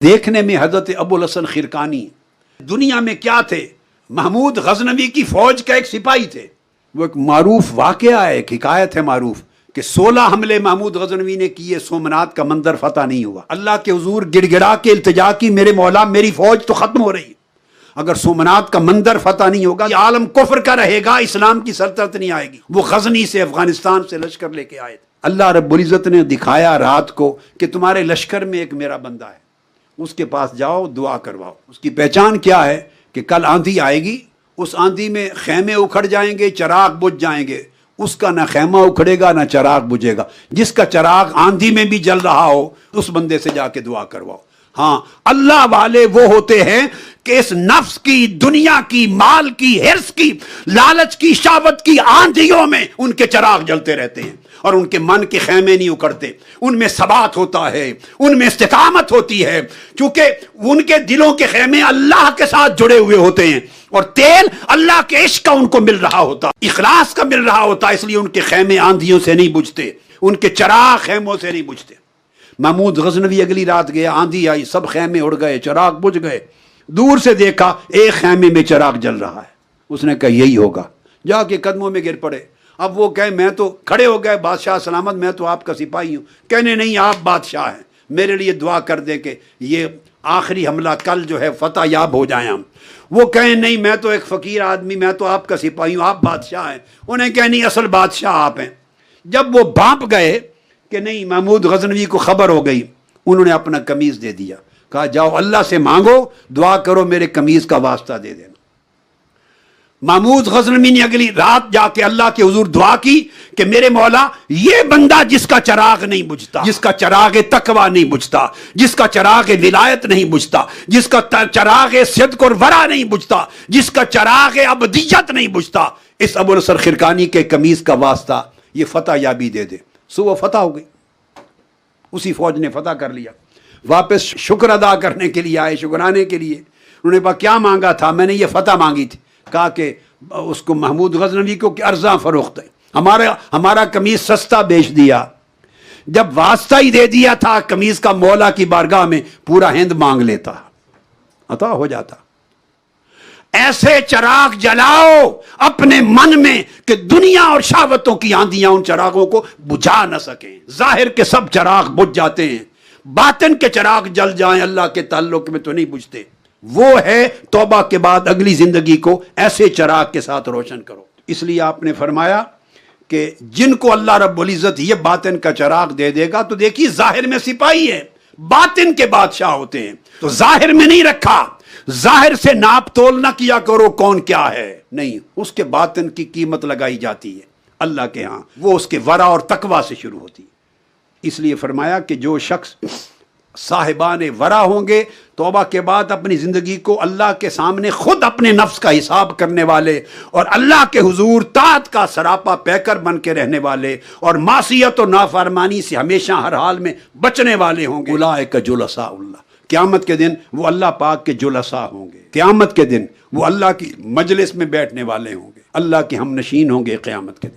دیکھنے میں حضرت ابو الحسن خرقانی دنیا میں کیا تھے؟ محمود غزنوی کی فوج کا ایک سپاہی تھے۔ وہ ایک معروف واقعہ ہے، ایک حکایت ہے معروف کہ 16 حملے محمود غزنوی نے کیے، سومنات کا مندر فتح نہیں ہوا۔ اللہ کے حضور گڑ گڑا کے التجا کی، میرے مولا میری فوج تو ختم ہو رہی، اگر سومنات کا مندر فتح نہیں ہوگا یہ عالم کفر کا رہے گا، اسلام کی سلطنت نہیں آئے گی۔ وہ غزنی سے افغانستان سے لشکر لے کے آئے تھے۔ اللہ رب العزت نے دکھایا رات کو کہ تمہارے لشکر میں ایک میرا بندہ ہے، اس کے پاس جاؤ دعا کرواؤ۔ اس کی پہچان کیا ہے کہ کل آندھی آئے گی، اس آندھی میں خیمے اکھڑ جائیں گے، چراغ بجھ جائیں گے، اس کا نہ خیمہ اکھڑے گا نہ چراغ بجھے گا۔ جس کا چراغ آندھی میں بھی جل رہا ہو اس بندے سے جا کے دعا کرواؤ۔ ہاں، اللہ والے وہ ہوتے ہیں کہ اس نفس کی، دنیا کی، مال کی، حرص کی، لالچ کی، شہوت کی آندھیوں میں ان کے چراغ جلتے رہتے ہیں اور ان کے من کے خیمے نہیں اکھڑتے، ان میں ثبات ہوتا ہے، ان میں استقامت ہوتی ہے، کیونکہ ان کے دلوں کے خیمے اللہ کے ساتھ جڑے ہوئے ہوتے ہیں اور تیل اللہ کے عشق کا ان کو مل رہا ہوتا، اخلاص کا مل رہا ہوتا، اس لیے ان کے خیمے آندھیوں سے نہیں بجھتے، ان کے چراغ خیموں سے نہیں بجھتے۔ محمود غزنوی اگلی رات گیا، آندھی آئی، سب خیمے اڑ گئے، چراغ بجھ گئے۔ دور سے دیکھا ایک خیمے میں چراغ جل رہا ہے، اس نے کہا یہی ہوگا، جا کے قدموں میں گر پڑے۔ اب وہ کہے میں تو کھڑے ہو گئے، بادشاہ سلامت میں تو آپ کا سپاہی ہوں۔ کہنے نہیں، آپ بادشاہ ہیں، میرے لیے دعا کر دیں کہ یہ آخری حملہ کل جو ہے فتح یاب ہو جائیں ہم۔ وہ کہیں نہیں، میں تو ایک فقیر آدمی، میں تو آپ کا سپاہی ہوں، آپ بادشاہ ہیں۔ انہیں کہے نہیں، اصل بادشاہ آپ ہیں۔ جب وہ بھانپ گئے کہ نہیں، محمود غزنوی کو خبر ہو گئی، انہوں نے اپنا قمیض دے دیا، کہا جاؤ اللہ سے مانگو، دعا کرو، میرے قمیض کا واسطہ دے دینا۔ محمود غزنوی نے اگلی رات جا کے اللہ کے حضور دعا کی کہ میرے مولا، یہ بندہ جس کا چراغ نہیں بجھتا، جس کا چراغ تقویٰ نہیں بجھتا، جس کا چراغ ولایت نہیں بجھتا، جس کا چراغ صدق اور ورع نہیں بجھتا، جس کا چراغ ابدیت نہیں بجھتا، اس ابو الحسن خرقانی کے قمیض کا واسطہ یہ فتح یابی دے دے۔ سو وہ فتح ہو گئی، اسی فوج نے فتح کر لیا۔ واپس شکر ادا کرنے کے لیے آئے، شکرانے کے لیے۔ انہوں نے کہا کیا مانگا تھا؟ میں نے یہ فتح مانگی تھی۔ کہا کہ اس کو محمود غزنوی کو کہ ارزاں فروخت ہے، ہمارا قمیض سستا بیچ دیا۔ جب واسطہ ہی دے دیا تھا قمیض کا، مولا کی بارگاہ میں پورا ہند مانگ لیتا، عطا ہو جاتا۔ ایسے چراغ جلاؤ اپنے من میں کہ دنیا اور شہوتوں کی آندیاں ان چراغوں کو بجھا نہ سکیں۔ ظاہر کے سب چراغ بجھ جاتے ہیں، باطن کے چراغ جل جائیں اللہ کے تعلق میں تو نہیں بجھتے۔ وہ ہے توبہ کے بعد اگلی زندگی کو ایسے چراغ کے ساتھ روشن کرو۔ اس لیے آپ نے فرمایا کہ جن کو اللہ رب العزت یہ باطن کا چراغ دے دے گا، تو دیکھیے ظاہر میں سپاہی ہے، باطن کے بادشاہ ہوتے ہیں، تو ظاہر میں نہیں رکھا، ظاہر سے ناپ تول نہ کیا کرو کون کیا ہے، نہیں، اس کے باطن کی قیمت لگائی جاتی ہے اللہ کے ہاں، وہ اس کے ورع اور تقویٰ سے شروع ہوتی ہے۔ اس لیے فرمایا کہ جو شخص صاحبان ورع ہوں گے، توبہ کے بعد اپنی زندگی کو اللہ کے سامنے خود اپنے نفس کا حساب کرنے والے اور اللہ کے حضور طاعت کا سراپا پیکر بن کے رہنے والے اور معصیت و نافرمانی سے ہمیشہ ہر حال میں بچنے والے ہوں گے۔ اولئک جلساء اللہ، قیامت کے دن وہ اللہ پاک کے جلساء ہوں گے، قیامت کے دن وہ اللہ کی مجلس میں بیٹھنے والے ہوں گے، اللہ کے ہم نشین ہوں گے قیامت کے دن۔